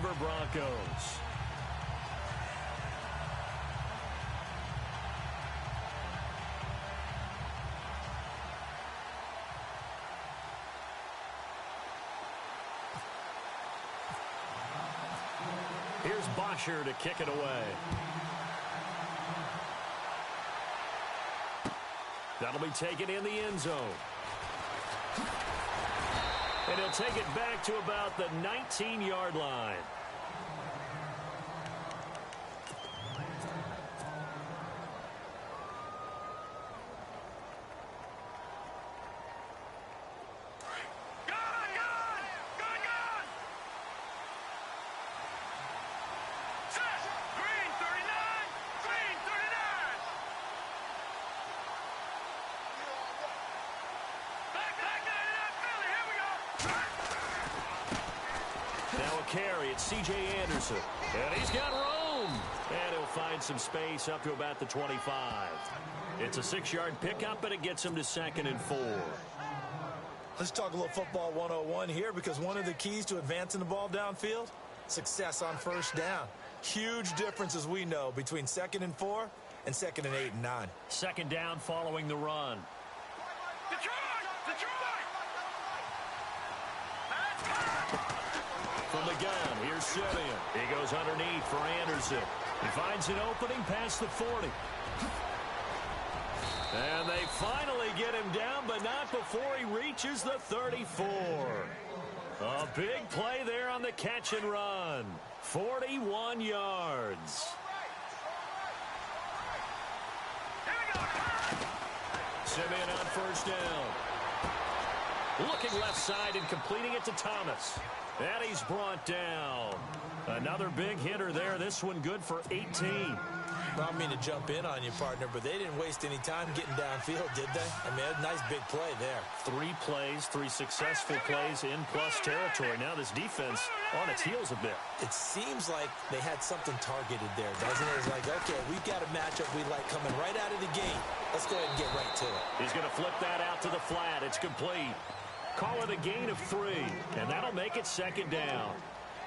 Denver Broncos. Here's Bosher to kick it away. That'll be taken in the end zone. And he'll take it back to about the 19-yard line. Carry, it's C.J. Anderson. And he's got room. And he'll find some space up to about the 25. It's a 6-yard pickup, and it gets him to 2nd and 4. Let's talk a little football 101 here, because one of the keys to advancing the ball downfield, success on first down. Huge difference, as we know, between 2nd and 4 and 2nd and 8 and 9. 2nd down following the run. From the gun, here's Simeon. He goes underneath for Anderson. He finds an opening past the 40. And they finally get him down, but not before he reaches the 34. A big play there on the catch and run. 41 yards. Simeon on first down. Looking left side and completing it to Thomas. And he's brought down. Another big hitter there. This one good for 18. Well, I mean to jump in on you, partner, but they didn't waste any time getting downfield, did they? I mean, a nice big play there. 3 plays, 3 successful plays in plus territory. Now this defense on its heels a bit. It seems like they had something targeted there, doesn't it? It's like, okay, we've got a matchup we like coming right out of the gate. Let's go ahead and get right to it. He's going to flip that out to the flat. It's complete. Call it a gain of 3, and that'll make it 2nd down.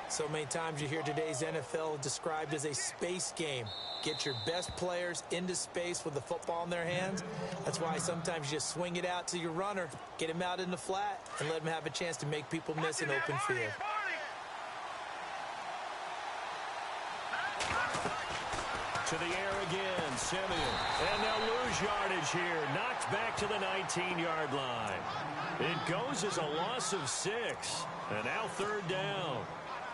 So many times you hear today's NFL described as a space game. Get your best players into space with the football in their hands. That's why sometimes you just swing it out to your runner, get him out in the flat, and let him have a chance to make people miss an open field. To the air again, Simeon. And they'll lose yardage here. Knocked back to the 19-yard line. It goes as a loss of 6. And now 3rd down.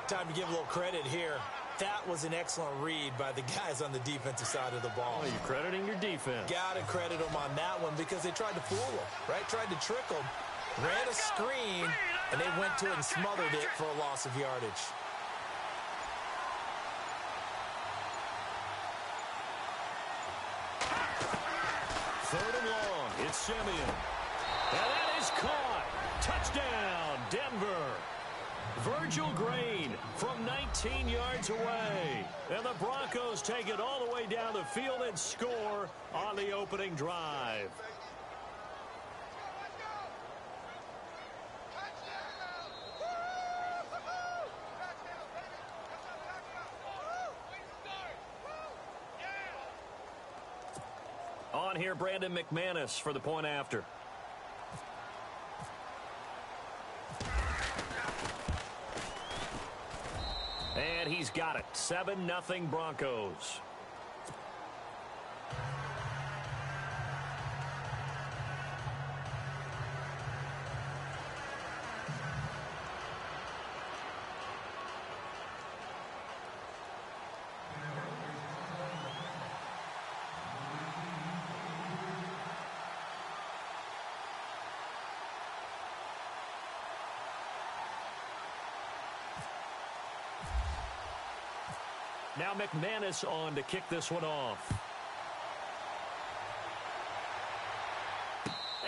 Time to give a little credit here. That was an excellent read by the guys on the defensive side of the ball. Oh, you're crediting your defense. Got to credit them on that one because they tried to fool them, right? Tried to trick them. Ran a screen, and they went to it and smothered it for a loss of yardage. Third and long. It's Simeon. And that is caught. Touchdown, Denver. Virgil Green from 19 yards away. And the Broncos take it all the way down the field and score on the opening drive. On here, Brandon McManus for the point after. And he's got it. 7-0 Broncos. Now McManus on to kick this one off.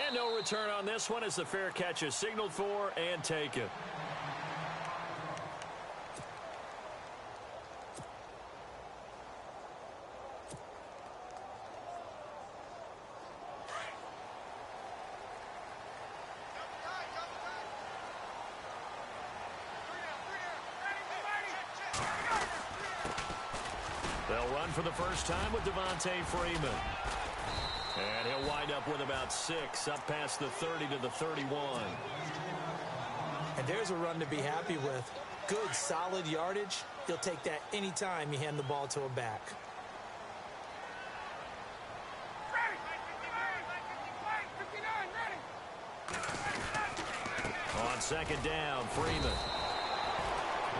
And no return on this one as the fair catch is signaled for and taken. They'll run for the first time with Devontae Freeman. And he'll wind up with about 6, up past the 30 to the 31. And there's a run to be happy with. Good, solid yardage. He'll take that anytime you hand the ball to a back. On second down, Freeman.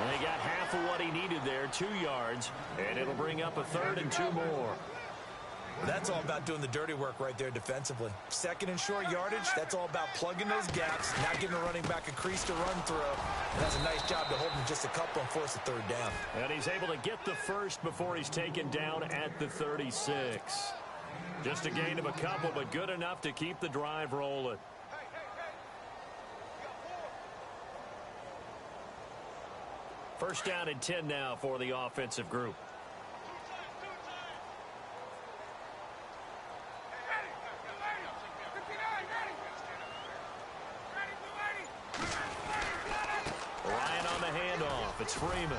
And he got half of what he needed there, 2 yards, and it'll bring up a 3rd and 2 more. That's all about doing the dirty work right there defensively. Second and short yardage, that's all about plugging those gaps, not giving a running back a crease to run through. And that's a nice job to hold him just a couple and force a 3rd down. And he's able to get the first before he's taken down at the 36. Just a gain of a couple, but good enough to keep the drive rolling. First down and 10 now for the offensive group. Ryan on the handoff. It's Freeman.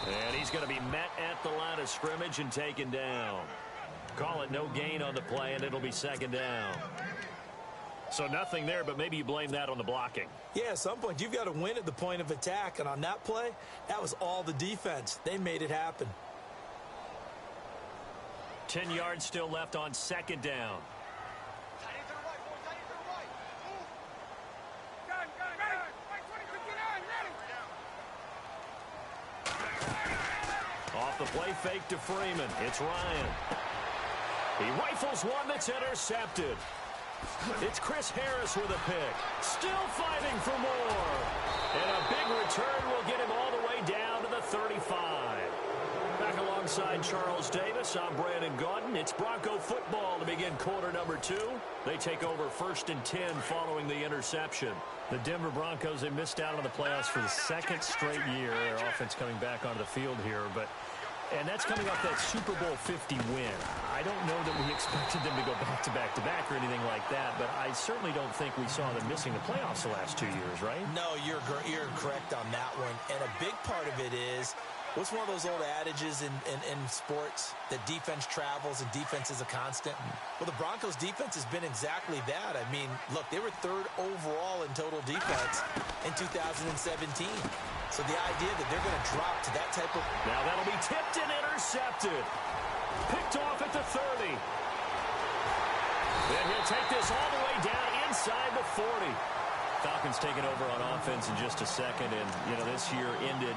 And he's going to be met at the line of scrimmage and taken down. Call it no gain on the play, and it'll be second down. So nothing there, but maybe you blame that on the blocking. Yeah, at some point, you've got to win at the point of attack. And on that play, that was all the defense. They made it happen. 10 yards still left on second down. Off the play fake to Freeman. It's Ryan. He rifles one that's intercepted. It's Chris Harris with a pick. Still fighting for more. And a big return will get him all the way down to the 35. Back alongside Charles Davis, I'm Brandon Gaudin. It's Bronco football to begin quarter number 2. They take over first and 10 following the interception. The Denver Broncos, they missed out on the playoffs for the 2nd straight year. Their offense coming back onto the field here, and that's coming off that Super Bowl 50 win. I don't know that we expected them to go back-to-back or anything like that, but I certainly don't think we saw them missing the playoffs the last 2 years, right? No, you're correct on that one. And a big part of it is, what's one of those old adages in sports, that defense travels and defense is a constant? Well, the Broncos' defense has been exactly that. I mean, look, they were 3rd overall in total defense in 2017. So the idea that they're going to drop to that type of... Now that'll be tipped and intercepted. Picked off at the 30. Then he'll take this all the way down inside the 40. Falcons taking over on offense in just a second. And, this year ended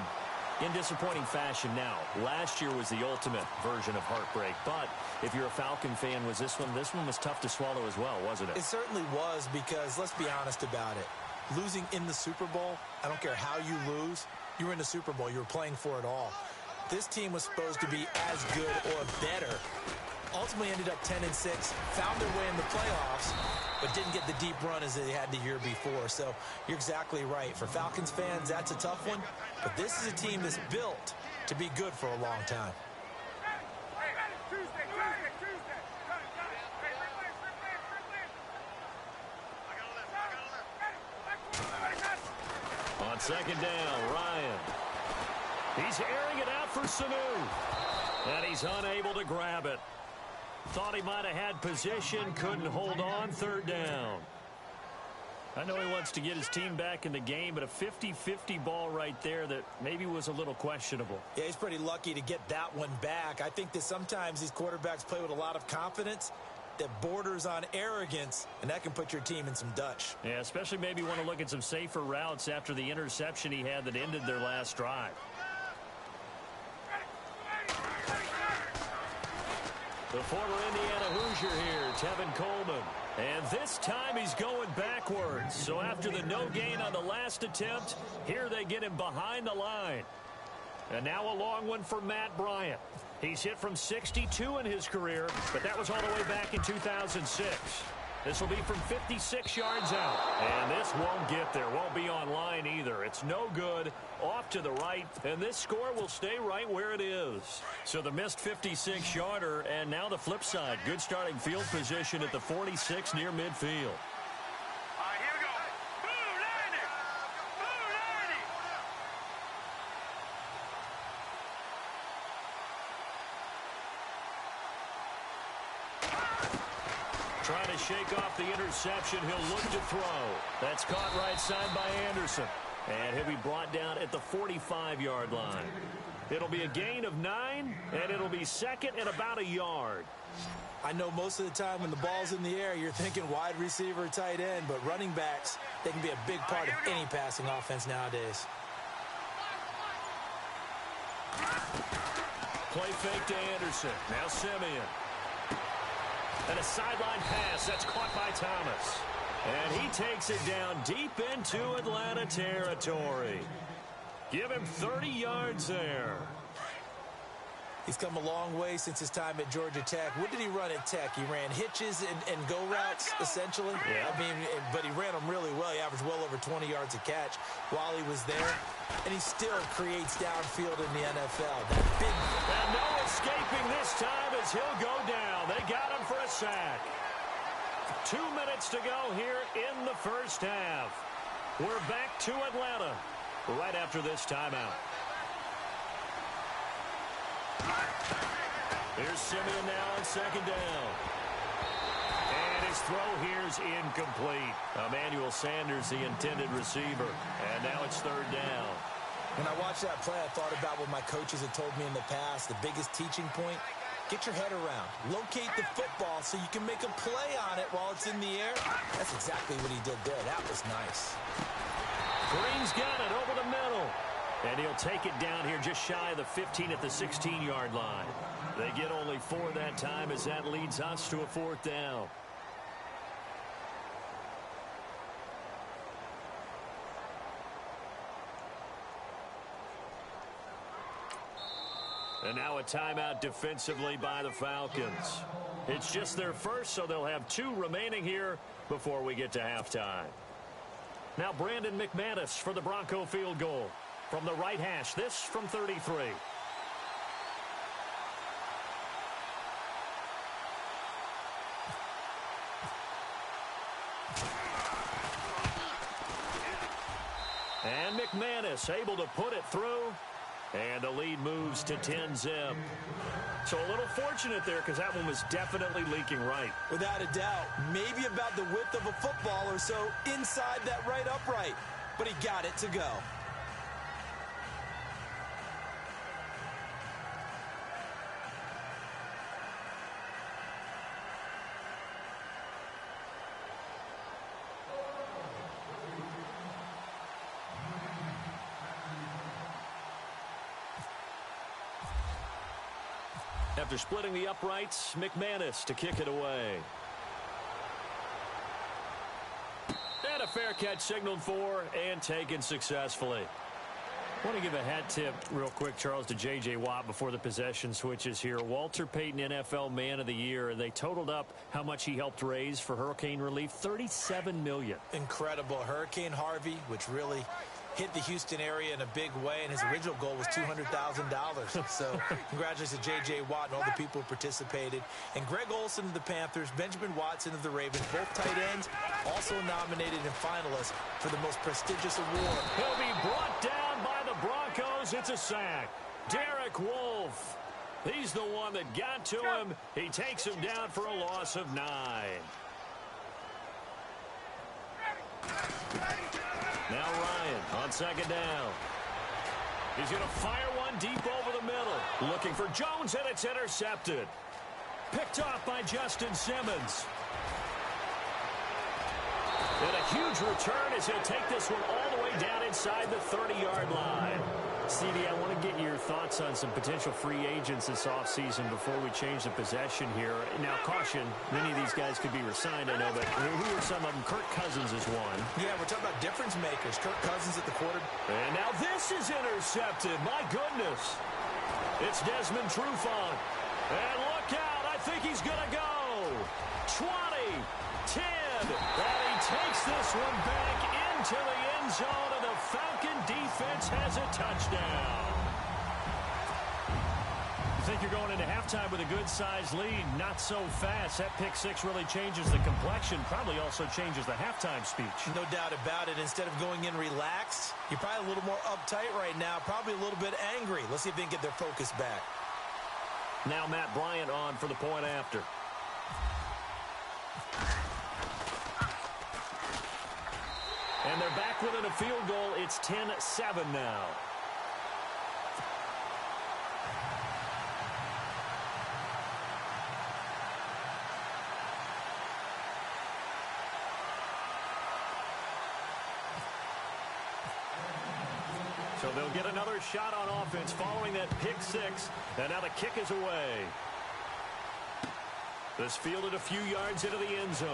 in disappointing fashion. Now, last year was the ultimate version of heartbreak. But if you're a Falcon fan, this one was tough to swallow as well, wasn't it? It certainly was, because let's be honest about it. Losing in the Super Bowl, I don't care how you lose, you were in the Super Bowl. You were playing for it all. This team was supposed to be as good or better. Ultimately ended up 10-6, found their way in the playoffs, but didn't get the deep run as they had the year before. So you're exactly right. For Falcons fans, that's a tough one. But this is a team that's built to be good for a long time. On second down, Ryan. He's airing it out for Sanu. And he's unable to grab it. Thought he might have had position, couldn't hold on, 3rd down. I know he wants to get his team back in the game, but a 50-50 ball right there that maybe was a little questionable. Yeah, he's pretty lucky to get that one back. I think that sometimes these quarterbacks play with a lot of confidence that borders on arrogance, and that can put your team in some Dutch. Yeah, especially maybe want to look at some safer routes after the interception he had that ended their last drive. The former Indiana Hoosier here, Tevin Coleman. And this time he's going backwards. So after the no gain on the last attempt, here they get him behind the line. And now a long one for Matt Bryant. He's hit from 62 in his career, but that was all the way back in 2006. This will be from 56 yards out. And this won't get there. Won't be on line either. It's no good. Off to the right. And this score will stay right where it is. So the missed 56-yarder. And now the flip side. Good starting field position at the 46 near midfield. Trying to shake off the interception. He'll look to throw. That's caught right side by Anderson. And he'll be brought down at the 45-yard line. It'll be a gain of 9, and it'll be second and about a yard. I know most of the time when the ball's in the air, you're thinking wide receiver, tight end, but running backs, they can be a big part of any passing offense nowadays. Play fake to Anderson. Now Simeon. And a sideline pass. That's caught by Thomas. And he takes it down deep into Atlanta territory. Give him 30 yards there. He's come a long way since his time at Georgia Tech. What did he run at Tech? He ran hitches and go routes, essentially. Yeah. I mean, but he ran them really well. He averaged well over 20 yards a catch while he was there. And he still creates downfield in the NFL. That big... And no escaping this time as he'll go down. They got him for a sack. 2 minutes to go here in the first half. We're back to Atlanta right after this timeout. Here's Simeon now on second down. And his throw here's incomplete. Emmanuel Sanders, the intended receiver. And now it's third down. When I watched that play, I thought about what my coaches had told me in the past. The biggest teaching point, get your head around. Locate the football so you can make a play on it while it's in the air. That's exactly what he did there. That was nice. Green's got it over the middle. And he'll take it down here just shy of the 15 at the 16-yard line. They get only 4 that time as that leads us to a fourth down. And now a timeout defensively by the Falcons. It's just their first, so they'll have 2 remaining here before we get to halftime. Now Brandon McManus for the Bronco field goal. From the right hash, this from 33. And McManus able to put it through. And the lead moves to 10-zip. So a little fortunate there because that one was definitely leaking right. Without a doubt. Maybe about the width of a football or so inside that right upright. But he got it to go. After splitting the uprights, McManus to kick it away. And a fair catch signaled for and taken successfully. I want to give a hat tip real quick, Charles, to J.J. Watt before the possession switches here. Walter Payton, NFL Man of the Year. They totaled up how much he helped raise for hurricane relief, $37 million. Incredible. Hurricane Harvey, which really hit the Houston area in a big way, and his original goal was $200,000. So congratulations to J.J. Watt and all the people who participated. And Greg Olsen of the Panthers, Benjamin Watson of the Ravens, both tight ends, also nominated and finalists for the most prestigious award. He'll be brought down by the Broncos. It's a sack. Derek Wolfe. He's the one that got to him. He takes him down for a loss of 9. Now Ryan on second down. He's going to fire one deep over the middle. Looking for Jones, and it's intercepted. Picked off by Justin Simmons. And a huge return as he'll take this one all the way down inside the 30-yard line. CD, I want to get your thoughts on some potential free agents this offseason before we change the possession here. Now, caution, many of these guys could be resigned, I know, but who are some of them? Kirk Cousins is one. Yeah, we're talking about difference makers. Kirk Cousins at the quarter. And now this is intercepted. My goodness. It's Desmond Trufant. And look out. I think he's going to go. 20, 10. And he takes this one back into the end zone, and the Falcon defense has a touchdown. You think you're going into halftime with a good-sized lead? Not so fast. That pick six really changes the complexion, probably also changes the halftime speech. No doubt about it. Instead of going in relaxed, you're probably a little more uptight right now, probably a little bit angry. Let's see if they can get their focus back. Now Matt Bryant on for the point after. And they're back within a field goal. It's 10-7 now. So they'll get another shot on offense following that pick six. And now the kick is away. This fielded a few yards into the end zone.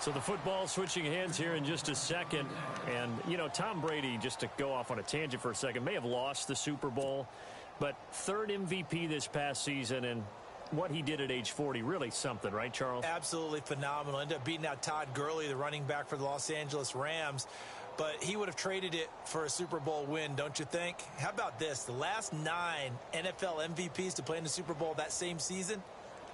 So the football switching hands here in just a second. And, you know, Tom Brady, just to go off on a tangent for a second, may have lost the Super Bowl. But third MVP this past season, and what he did at age 40, really something, right, Charles? Absolutely phenomenal. Ended up beating out Todd Gurley, the running back for the Los Angeles Rams. But he would have traded it for a Super Bowl win, don't you think? How about this? The last 9 NFL MVPs to play in the Super Bowl that same season,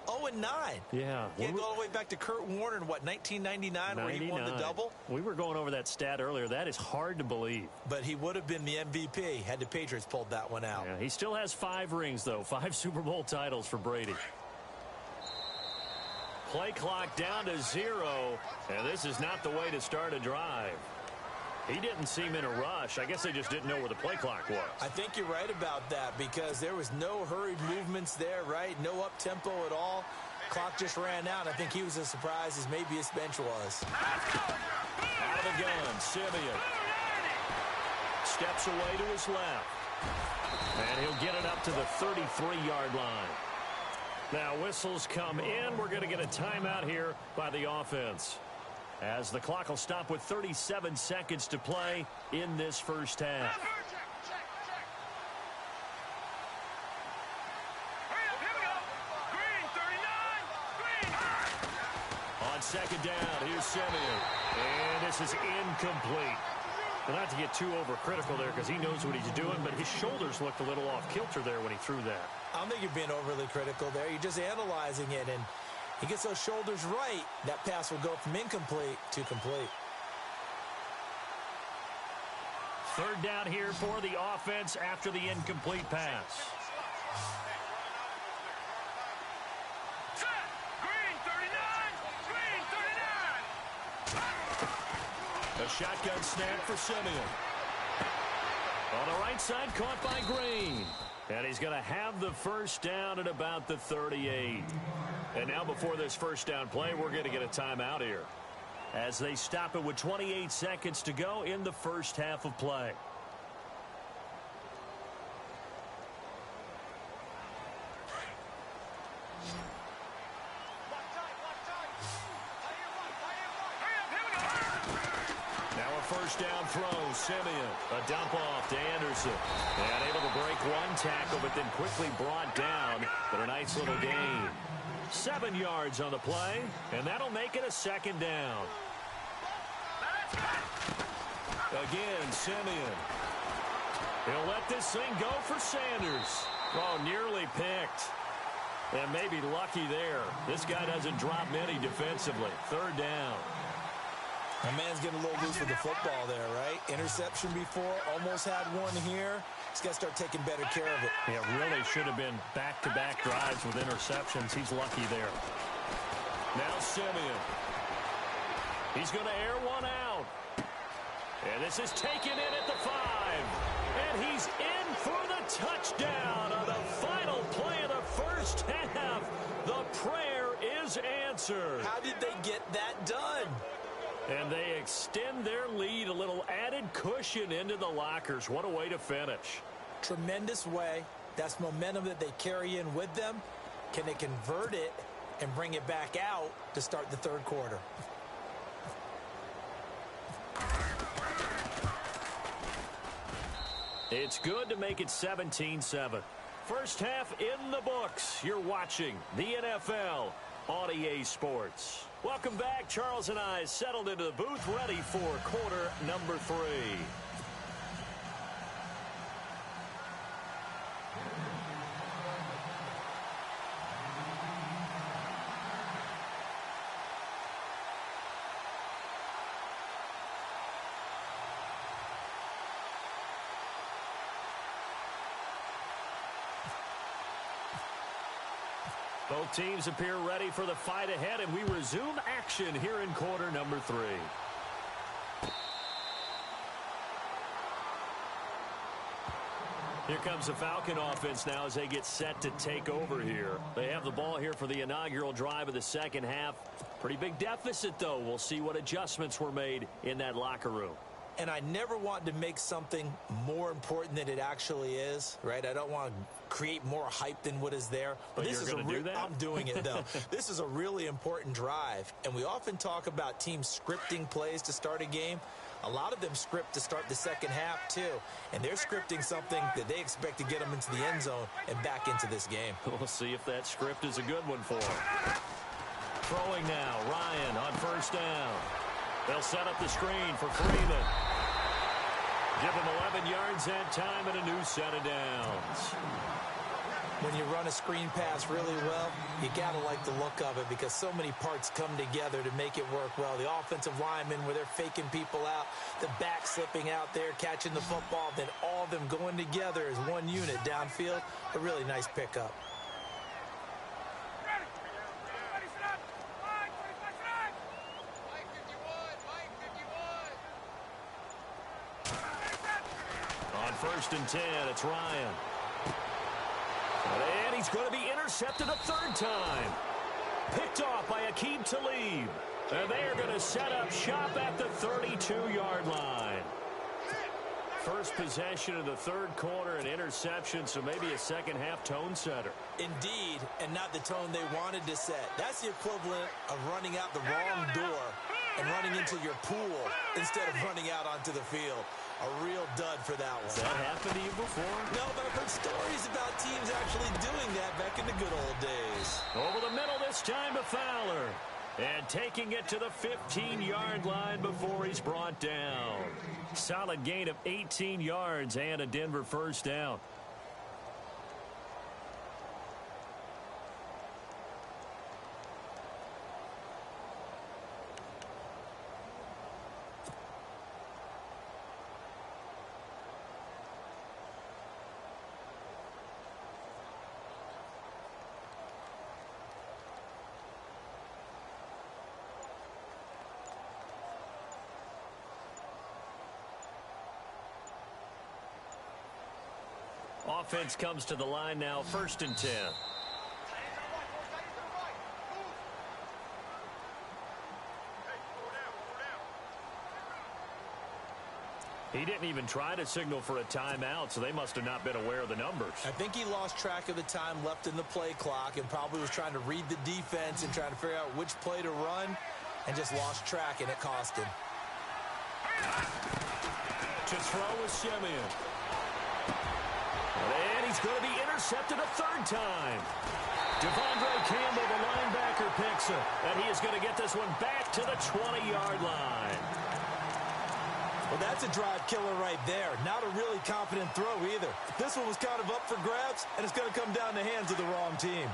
0-9. Yeah. You go all the way back to Kurt Warner in, what, 1999, where he won the double? We were going over that stat earlier. That is hard to believe. But he would have been the MVP had the Patriots pulled that one out. Yeah, he still has 5 rings, though. 5 Super Bowl titles for Brady. Play clock down to 0, and this is not the way to start a drive. He didn't seem in a rush. I guess they just didn't know where the play clock was. I think you're right about that because there was no hurried movements there, right? No up-tempo at all. Clock just ran out. I think he was as surprised as maybe his bench was. Out of the gun, Simeon. Steps away to his left. And he'll get it up to the 33-yard line. Now whistles come in. We're going to get a timeout here by the offense, as the clock will stop with 37 seconds to play in this first half. On second down, here's Simeon. And this is incomplete. Well, not to get too overcritical there because he knows what he's doing, but his shoulders looked a little off kilter there when he threw that. I don't think you're being overly critical there. You're just analyzing it, and he gets those shoulders right. That pass will go from incomplete to complete. Third down here for the offense after the incomplete pass. A shotgun snap for Simeon. On the right side, caught by Green. And he's going to have the first down at about the 38. And now before this first down play, we're going to get a timeout here, as they stop it with 28 seconds to go in the first half of play. First down throw, Simeon. A dump off to Anderson. And able to break one tackle, but then quickly brought down. But a nice little gain. 7 yards on the play, and that'll make it a second down. Again, Simeon. He'll let this thing go for Sanders. Oh, nearly picked. And maybe lucky there. This guy doesn't drop many defensively. Third down. My man's getting a little loose with the football there, right? Interception before, almost had one here. He's got to start taking better care of it. Yeah, really should have been back-to-back drives with interceptions. He's lucky there. Now Simeon. He's going to air one out. And this is taken in at the 5. And he's in for the touchdown on the final play of the first half. The prayer is answered. How did they get that done? And they extend their lead, a little added cushion into the lockers. What a way to finish. Tremendous way. That's momentum that they carry in with them. Can they convert it and bring it back out to start the third quarter? It's good to make it 17-7. First half in the books. You're watching the NFL on EA Sports. Welcome back. Charles and I settled into the booth, ready for quarter number 3. Both teams appear ready for the fight ahead, and we resume action here in quarter number 3. Here comes the Falcon offense now as they get set to take over here. They have the ball here for the inaugural drive of the second half. Pretty big deficit, though. We'll see what adjustments were made in that locker room. And I never want to make something more important than it actually is, right? I don't want to create more hype than what is there. But this is do that? I'm doing it, though. This is a really important drive. And we often talk about teams scripting plays to start a game. A lot of them script to start the second half, too. And they're scripting something that they expect to get them into the end zone and back into this game. We'll see if that script is a good one for them. Throwing now, Ryan on first down. They'll set up the screen for Freeman. Give him 11 yards that time and a new set of downs. When you run a screen pass really well, you got to like the look of it because so many parts come together to make it work well. The offensive linemen where they're faking people out, the back slipping out there, catching the football, then all of them going together as one unit downfield. A really nice pickup. On first and 10, it's Ryan. And he's going to be intercepted a third time. Picked off by Aqib Talib. And they are going to set up shop at the 32-yard line. First possession of the third quarter, an interception, so maybe a second-half tone setter. Indeed, and not the tone they wanted to set. That's the equivalent of running out the wrong door and running into your pool instead of running out onto the field. A real dud for that one. Has that happened to you before? No, but I've heard stories about teams actually doing that back in the good old days. Over the middle this time to Fowler. And taking it to the 15-yard line before he's brought down. Solid gain of 18 yards and a Denver first down. Offense comes to the line now, first and 10. He didn't even try to signal for a timeout, so they must have not been aware of the numbers. I think he lost track of the time left in the play clock and probably was trying to read the defense and trying to figure out which play to run and just lost track, and it cost him. To throw is Simeon. And he's going to be intercepted a third time. Devondre Campbell, the linebacker, picks it. And he is going to get this one back to the 20-yard line. Well, that's a drive killer right there. Not a really confident throw either. This one was kind of up for grabs, and it's going to come down the hands of the wrong team.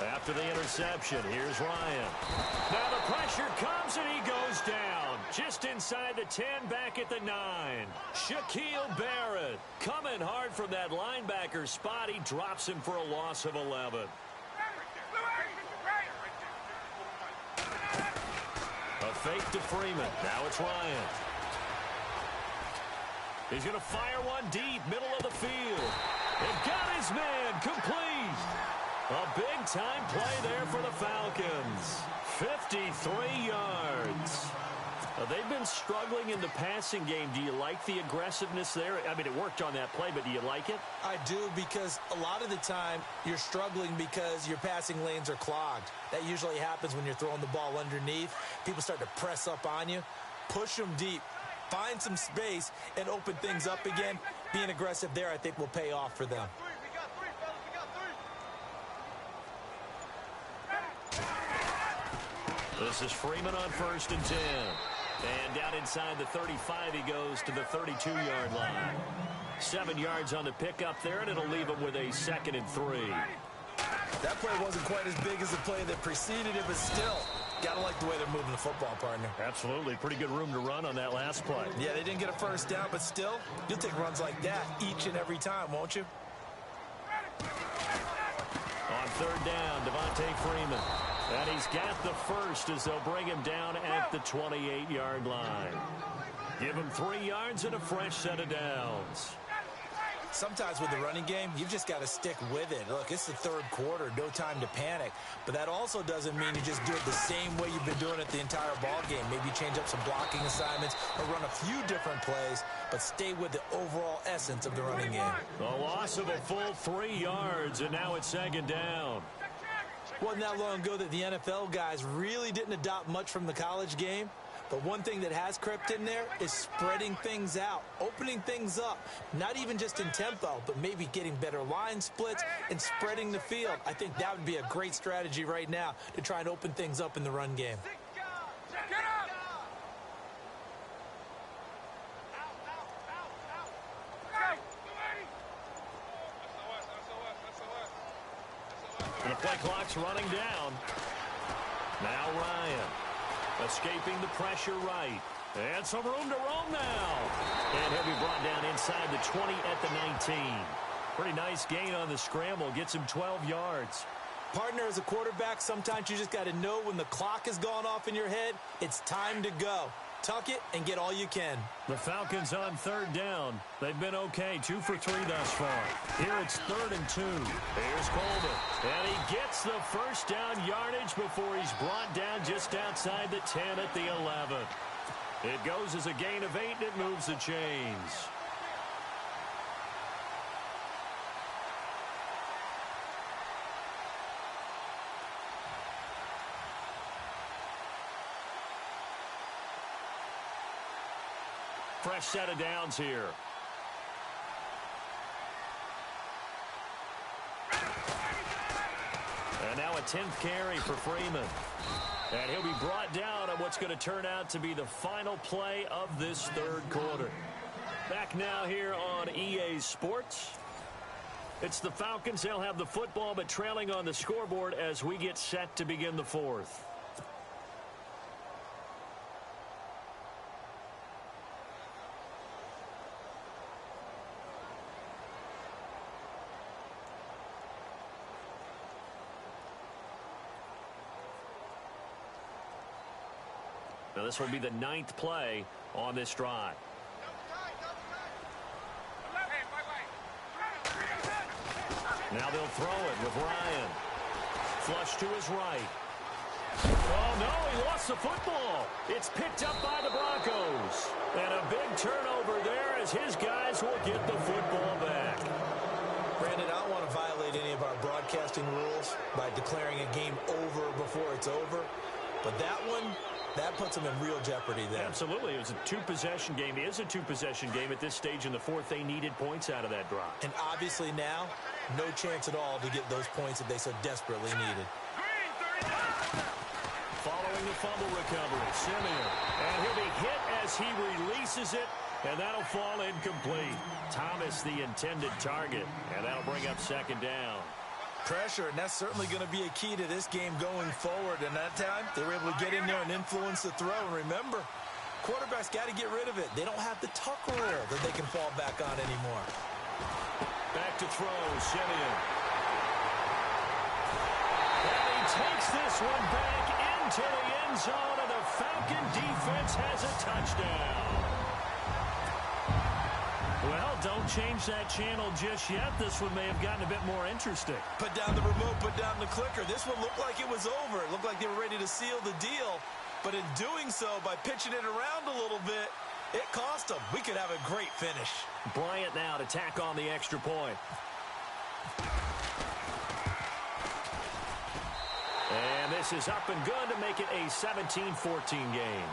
After the interception, here's Ryan. Now the pressure comes and he goes down. Just inside the 10, back at the 9. Shaquille Barrett coming hard from that linebacker spot. He drops him for a loss of 11. A fake to Freeman. Now it's Ryan. He's going to fire one deep, middle of the field. And got his man complete. A big-time play there for the Falcons. 53 yards. They've been struggling in the passing game. Do you like the aggressiveness there? I mean, it worked on that play, but do you like it? I do, because a lot of the time you're struggling because your passing lanes are clogged. That usually happens when you're throwing the ball underneath. People start to press up on you. Push them deep. Find some space and open things up again. Being aggressive there, I think, will pay off for them. This is Freeman on first and 10. And down inside the 35, he goes to the 32-yard line. 7 yards on the pickup there, and it'll leave him with a 2nd and 3. That play wasn't quite as big as the play that preceded it, but still, got to like the way they're moving the football, partner. Absolutely. Pretty good room to run on that last play. Yeah, they didn't get a first down, but still, you'll take runs like that each and every time, won't you? On third down, Devontae Freeman. And he's got the first as they'll bring him down at the 28-yard line. Give him 3 yards and a fresh set of downs. Sometimes with the running game, you've just got to stick with it. Look, it's the third quarter, no time to panic. But that also doesn't mean you just do it the same way you've been doing it the entire ball game. Maybe change up some blocking assignments or run a few different plays, but stay with the overall essence of the running game. A loss of a full 3 yards, and now it's second down. Wasn't that long ago that the NFL guys really didn't adopt much from the college game. But one thing that has crept in there is spreading things out, opening things up, not even just in tempo, but maybe getting better line splits and spreading the field. I think that would be a great strategy right now to try and open things up in the run game. And the play clock's running down. Now Ryan. Escaping the pressure right. And some room to roam now. And he'll be brought down inside the 20 at the 19. Pretty nice gain on the scramble. Gets him 12 yards. Partner, as a quarterback, sometimes you just got to know when the clock has gone off in your head, it's time to go. Tuck it and get all you can. The Falcons on third down. They've been okay, 2 for 3 thus far. Here it's 3rd and 2. Here's Coleman. And he gets the first down yardage before he's brought down just outside the 10 at the 11. It goes as a gain of 8, and it moves the chains. Fresh set of downs here. And now a 10th carry for Freeman. And he'll be brought down on what's going to turn out to be the final play of this third quarter. Back now here on EA Sports. It's the Falcons. They'll have the football, but trailing on the scoreboard as we get set to begin the fourth. Now this will be the 9th play on this drive. Now they'll throw it with Ryan. Flush to his right. Oh, no, he lost the football. It's picked up by the Broncos. And a big turnover there as his guys will get the football back. Brandon, I don't want to violate any of our broadcasting rules by declaring a game over before it's over. But that one, that puts them in real jeopardy there. Absolutely. It was a 2-possession game. It is a 2-possession game at this stage in the fourth. They needed points out of that drive. And obviously now, no chance at all to get those points that they so desperately needed. Following the fumble recovery, Simeon. And he'll be hit as he releases it, and that'll fall incomplete. Thomas, the intended target, and that'll bring up second down. Pressure, and that's certainly going to be a key to this game going forward. And that time, they were able to get in there and influence the throw. And remember, quarterbacks got to get rid of it. They don't have the tuck rule that they can fall back on anymore. Back to throw, Simeon. And he takes this one back into the end zone, and the Falcon defense has a touchdown. Well, don't change that channel just yet. This one may have gotten a bit more interesting. Put down the remote, put down the clicker. This one looked like it was over. It looked like they were ready to seal the deal. But in doing so, by pitching it around a little bit, it cost them. We could have a great finish. Bryant now to tack on the extra point. And this is up and good to make it a 17-14 game.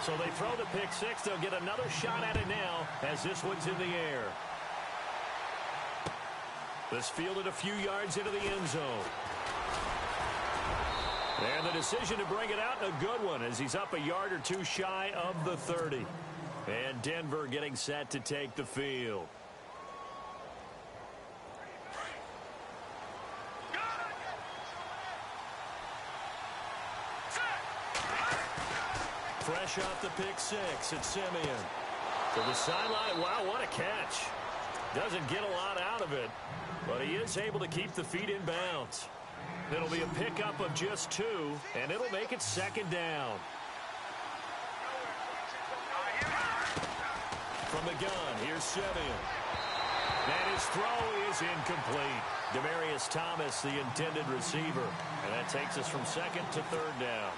So they throw the pick six. They'll get another shot at it now as this one's in the air. This fielded a few yards into the end zone. And the decision to bring it out, a good one, as he's up a yard or two shy of the 30. And Denver getting set to take the field. Fresh off the pick six, it's Simeon. To the sideline. Wow, what a catch. Doesn't get a lot out of it, but he is able to keep the feet in bounds. It'll be a pickup of just 2, and it'll make it second down. From the gun, here's Simeon. And his throw is incomplete. Demaryius Thomas, the intended receiver. And that takes us from second to third down.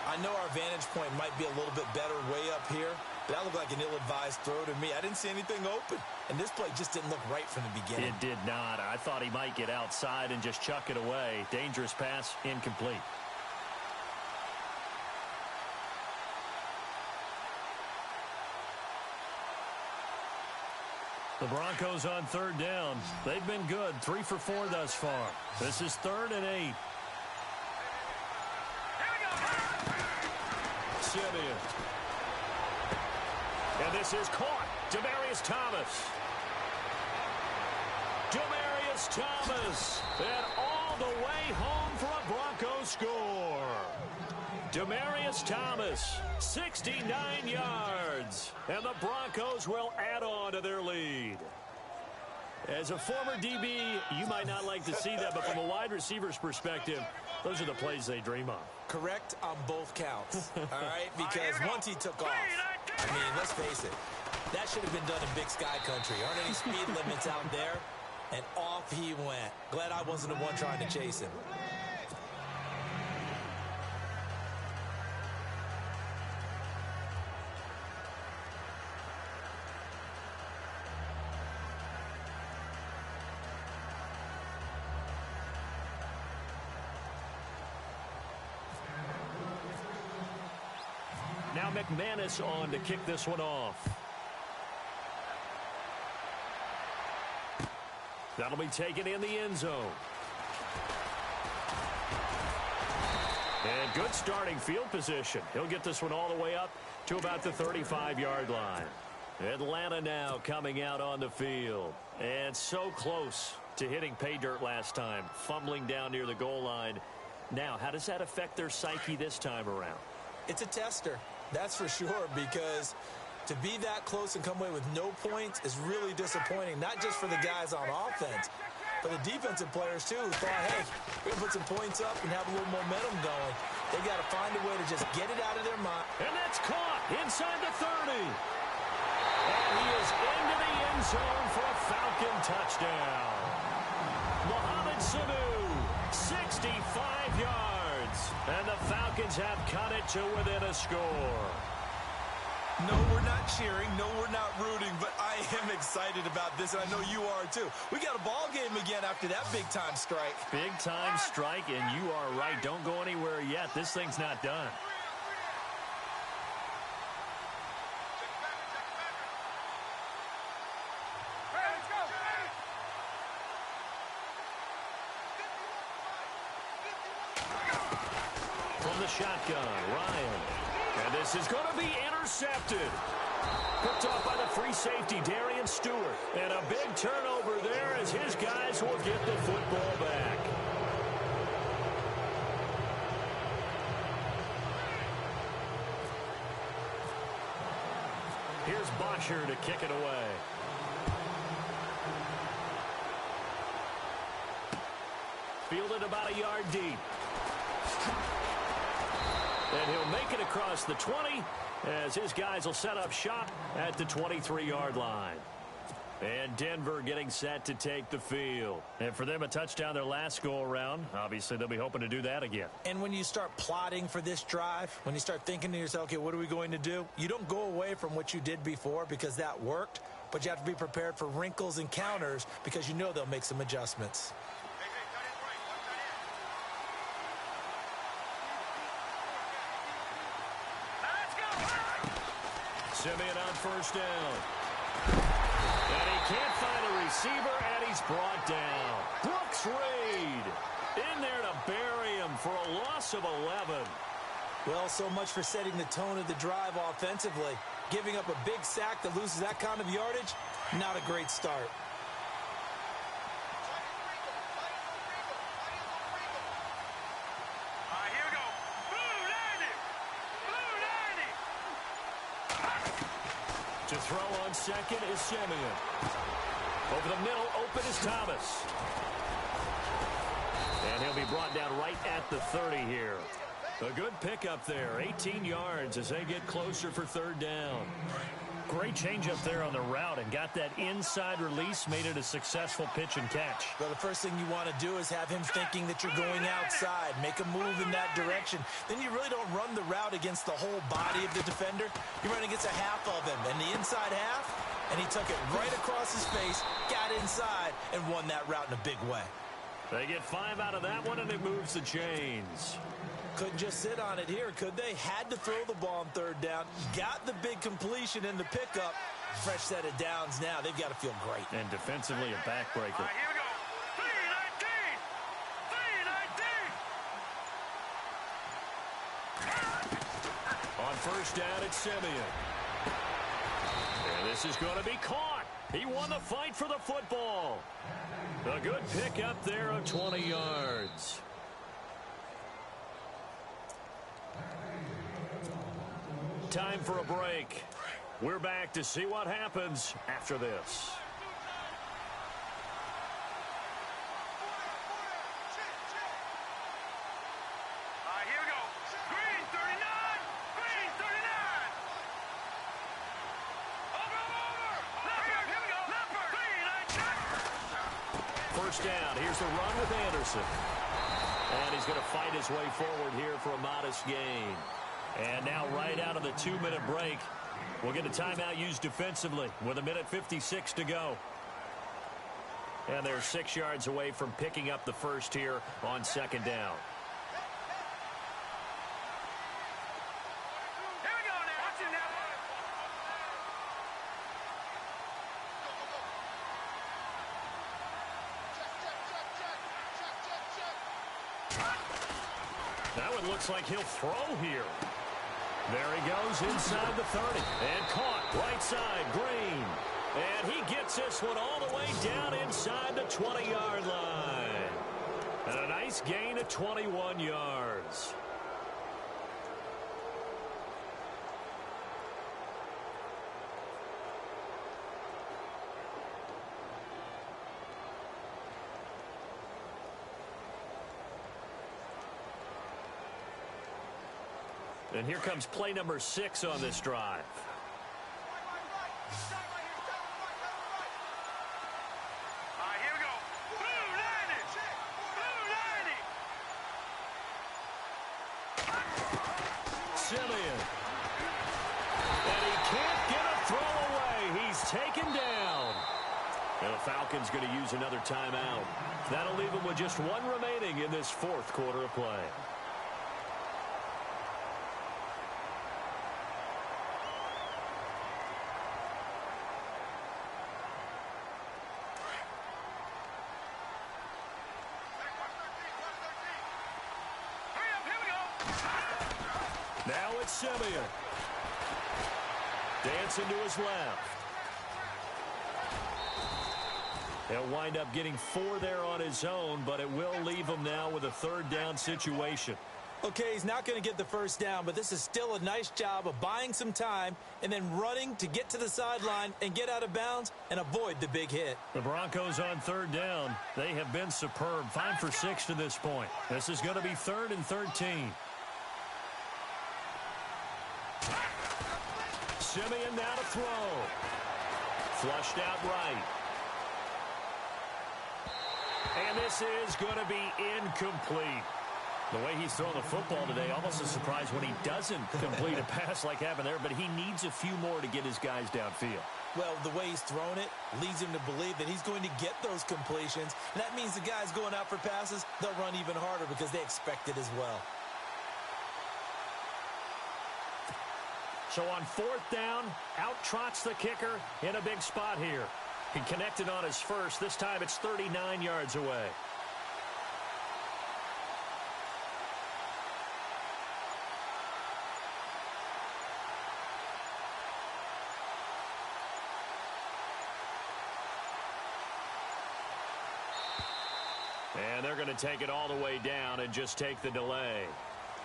I know our vantage point might be a little bit better way up here, but that looked like an ill-advised throw to me. I didn't see anything open, and this play just didn't look right from the beginning. It did not. I thought he might get outside and just chuck it away. Dangerous pass, incomplete. The Broncos on third down. They've been good, 3 for 4 thus far. This is 3rd and 8. Simeon. And this is caught. Demaryius Thomas. Demaryius Thomas. And all the way home for a Broncos score. Demaryius Thomas, 69 yards. And the Broncos will add on to their lead. As a former DB, you might not like to see that, but from a wide receiver's perspective, those are the plays they dream of. Correct on both counts, all right? Because once he took off, I mean, let's face it, that should have been done in Big Sky Country. Aren't any speed limits out there? And off he went. Glad I wasn't the one trying to chase him. Now McManus on to kick this one off. That'll be taken in the end zone. And good starting field position. He'll get this one all the way up to about the 35-yard line. Atlanta now coming out on the field. And so close to hitting pay dirt last time, fumbling down near the goal line. Now, how does that affect their psyche this time around? It's a tester. That's for sure, because to be that close and come away with no points is really disappointing, not just for the guys on offense, but the defensive players, too, who thought, hey, we're going to put some points up and have a little momentum going. They got to find a way to just get it out of their mind. And that's caught inside the 30. And he is into the end zone for a Falcon touchdown. Mohamed Sanu, 65 yards. And the Falcons have cut it to within a score. No, we're not cheering. No, we're not rooting. But I am excited about this, and I know you are, too. We got a ball game again after that big-time strike. Big-time strike, and you are right. Don't go anywhere yet. This thing's not done. From the shotgun, Ryan. And this is going to be intercepted. Picked off by the free safety, Darian Stewart. And a big turnover there as his guys will get the football back. Here's Bosher to kick it away. Fielded about a yard deep. And he'll make it across the 20 as his guys will set up shop at the 23-yard line. And Denver getting set to take the field. And for them, a touchdown their last go-around. Obviously, they'll be hoping to do that again. And when you start plotting for this drive, when you start thinking to yourself, okay, what are we going to do? You don't go away from what you did before because that worked, but you have to be prepared for wrinkles and counters because you know they'll make some adjustments. Simeon on first down. And he can't find a receiver, and he's brought down. Brooks Reed in there to bury him for a loss of 11. Well, so much for setting the tone of the drive offensively. Giving up a big sack that loses that kind of yardage, not a great start. To throw on second is Simeon. Over the middle, open is Thomas. And he'll be brought down right at the 30 here. A good pickup there, 18 yards as they get closer for third down. Great change up there on the route and got that inside release, made it a successful pitch and catch. Well, the first thing you want to do is have him thinking that you're going outside, make a move in that direction. Then you really don't run the route against the whole body of the defender. You run against a half of him, and the inside half, and he took it right across his face, got inside, and won that route in a big way. They get 5 out of that one, and it moves the chains. Couldn't just sit on it here, could they? Had to throw the ball on third down. Got the big completion in the pickup. Fresh set of downs now. They've got to feel great. And defensively, a backbreaker. Here we go. 319. 319. On first down, it's Simeon. And this is going to be caught. He won the fight for the football. A good pickup there of 20 yards. Time for a break. We're back to see what happens after this. Here we go. Green 39. Green 39. Over. Leopard. Here we go. Leopard. Green. First down. Here's the run with Anderson. And he's going to fight his way forward here for a modest gain. And now right out of the 2-minute break, we'll get a timeout used defensively with 1:56 to go. And they're 6 yards away from picking up the first here on second down. Here we go now. Watch it now. That one looks like he'll throw here. There he goes inside the 30. And caught right side, Green. And he gets this one all the way down inside the 20-yard line. And a nice gain of 21 yards. And here comes play number 6 on this drive. Here we go. Blue 90. Simeon. And he can't get a throw away. He's taken down. And the Falcons going to use another timeout. That'll leave them with just one remaining in this fourth quarter of play. Now it's Simeon. Dancing to his left. He'll wind up getting 4 there on his own, but it will leave him now with a third down situation. Okay, he's not going to get the first down, but this is still a nice job of buying some time and then running to get to the sideline and get out of bounds and avoid the big hit. The Broncos on third down. They have been superb. 5 for 6 to this point. This is going to be 3rd and 13. Simeon now to throw. Flushed out right. And this is going to be incomplete. The way he's thrown the football today, almost a surprise when he doesn't complete a pass like happened there, but he needs a few more to get his guys downfield. Well, the way he's thrown it leads him to believe that he's going to get those completions. And that means the guys going out for passes, they'll run even harder because they expect it as well. So on 4th down, out trots the kicker in a big spot here. He connected on his first. This time it's 39 yards away. And they're going to take it all the way down and just take the delay.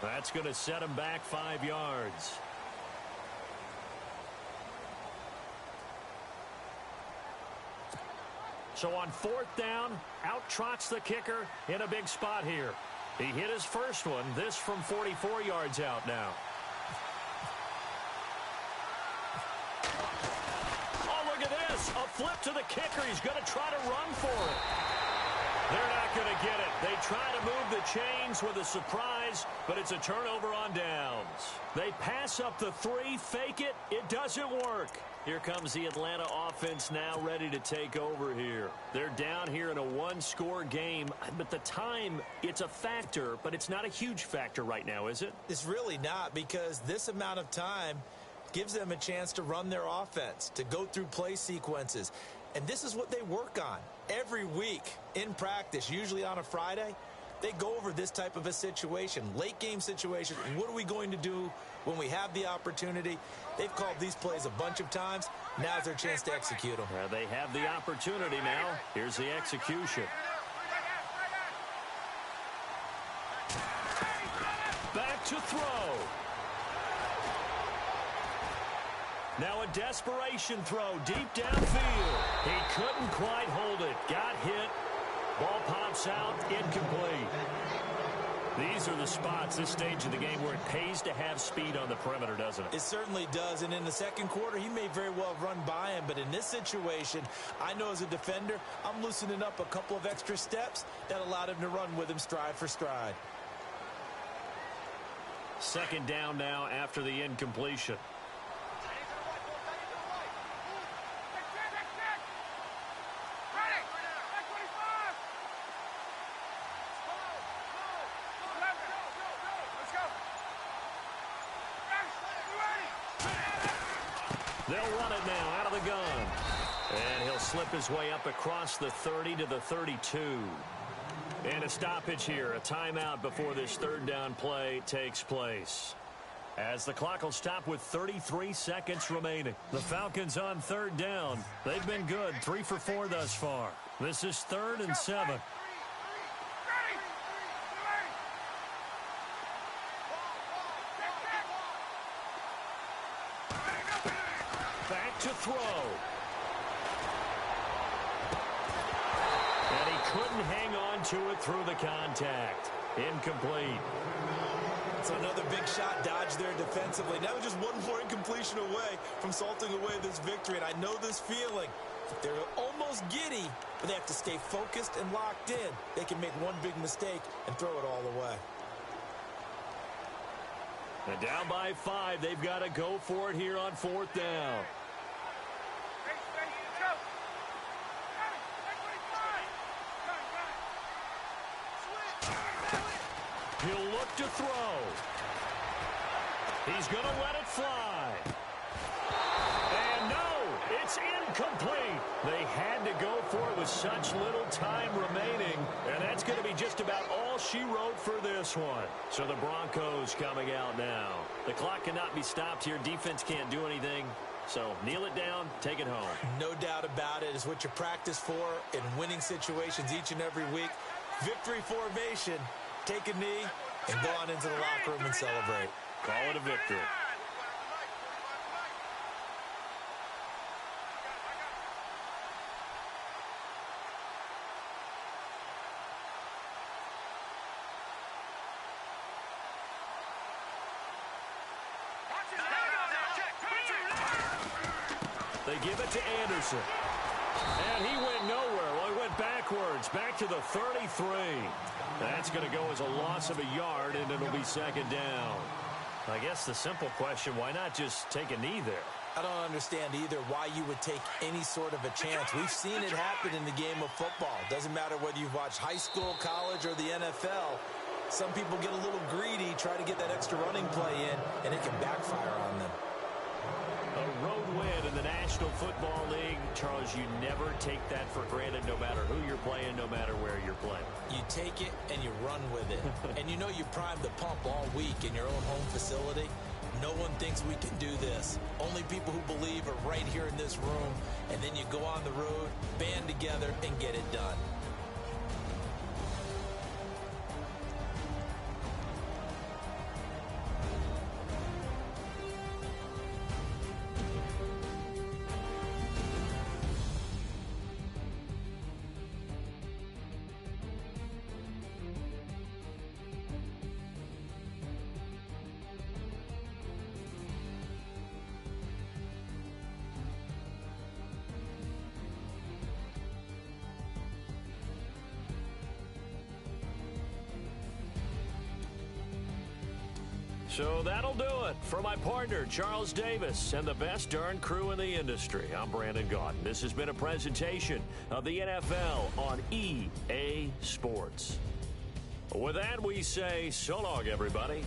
That's going to set them back 5 yards. So on 4th down, out trots the kicker in a big spot here. He hit his first one, this from 44 yards out now. Oh, look at this. A flip to the kicker. He's going to try to run for it. They're not going to get it. They try to move the chains with a surprise, but it's a turnover on downs. They pass up the 3, fake it. It doesn't work. Here comes the Atlanta offense now ready to take over here. They're down here in a 1-score game, but the time, it's a factor, but it's not a huge factor right now, is it? It's really not, because this amount of time gives them a chance to run their offense, to go through play sequences. And this is what they work on every week in practice, usually on a Friday. They go over this type of a situation, late game situation. What are we going to do when we have the opportunity? They've called these plays a bunch of times. Now's their chance to execute them. They have the opportunity now. Here's the execution. Back to throw. Now a desperation throw deep downfield. He couldn't quite hold it. Got hit. Ball pops out, incomplete. These are the spots, this stage of the game, where it pays to have speed on the perimeter, doesn't it? It certainly does, and in the second quarter, he may very well run by him, but in this situation, I know as a defender, I'm loosening up a couple of extra steps that allowed him to run with him stride for stride. 2nd down now after the incompletion. They'll run it now out of the gun. And he'll slip his way up across the 30 to the 32. And a stoppage here, a timeout before this 3rd down play takes place. As the clock will stop with 33 seconds remaining. The Falcons on 3rd down. They've been good, 3 for 4 thus far. This is 3rd and 7. Back to throw. And he couldn't hang on to it through the contact. Incomplete. So another big shot dodged there defensively. Now just one more incompletion away from salting away this victory. And I know this feeling. They're almost giddy, but they have to stay focused and locked in. They can make one big mistake and throw it all away. And down by 5, they've got to go for it here on 4th down. He'll look to throw. He's going to let it fly. And no, it's incomplete. They had to go for it with such little time remaining. And that's going to be just about all she wrote for this one. So the Broncos coming out now. The clock cannot be stopped here. Defense can't do anything. So kneel it down, take it home. No doubt about it. It's what you practice for in winning situations each and every week. Victory formation. Take a knee and go on into the locker room and celebrate. Call it a victory. They give it to Anderson. And he went nowhere. Well, he went backwards, back to the 33. That's going to go as a loss of a yard, and it'll be 2nd down. I guess the simple question, why not just take a knee there? I don't understand either why you would take any sort of a chance. We've seen it happen in the game of football. Doesn't matter whether you've watched high school, college, or the NFL. Some people get a little greedy, try to get that extra running play in, and it can backfire on them. A road win in the National Football League. Charles, you never take that for granted, no matter who you're playing, no matter where you're playing. You take it and you run with it. And you know you primed the pump all week in your own home facility. No one thinks we can do this. Only people who believe are right here in this room. And then you go on the road, band together, and get it done. So that'll do it. For my partner, Charles Davis, and the best darn crew in the industry, I'm Brandon Gaudin. This has been a presentation of the NFL on EA Sports. With that, we say so long, everybody.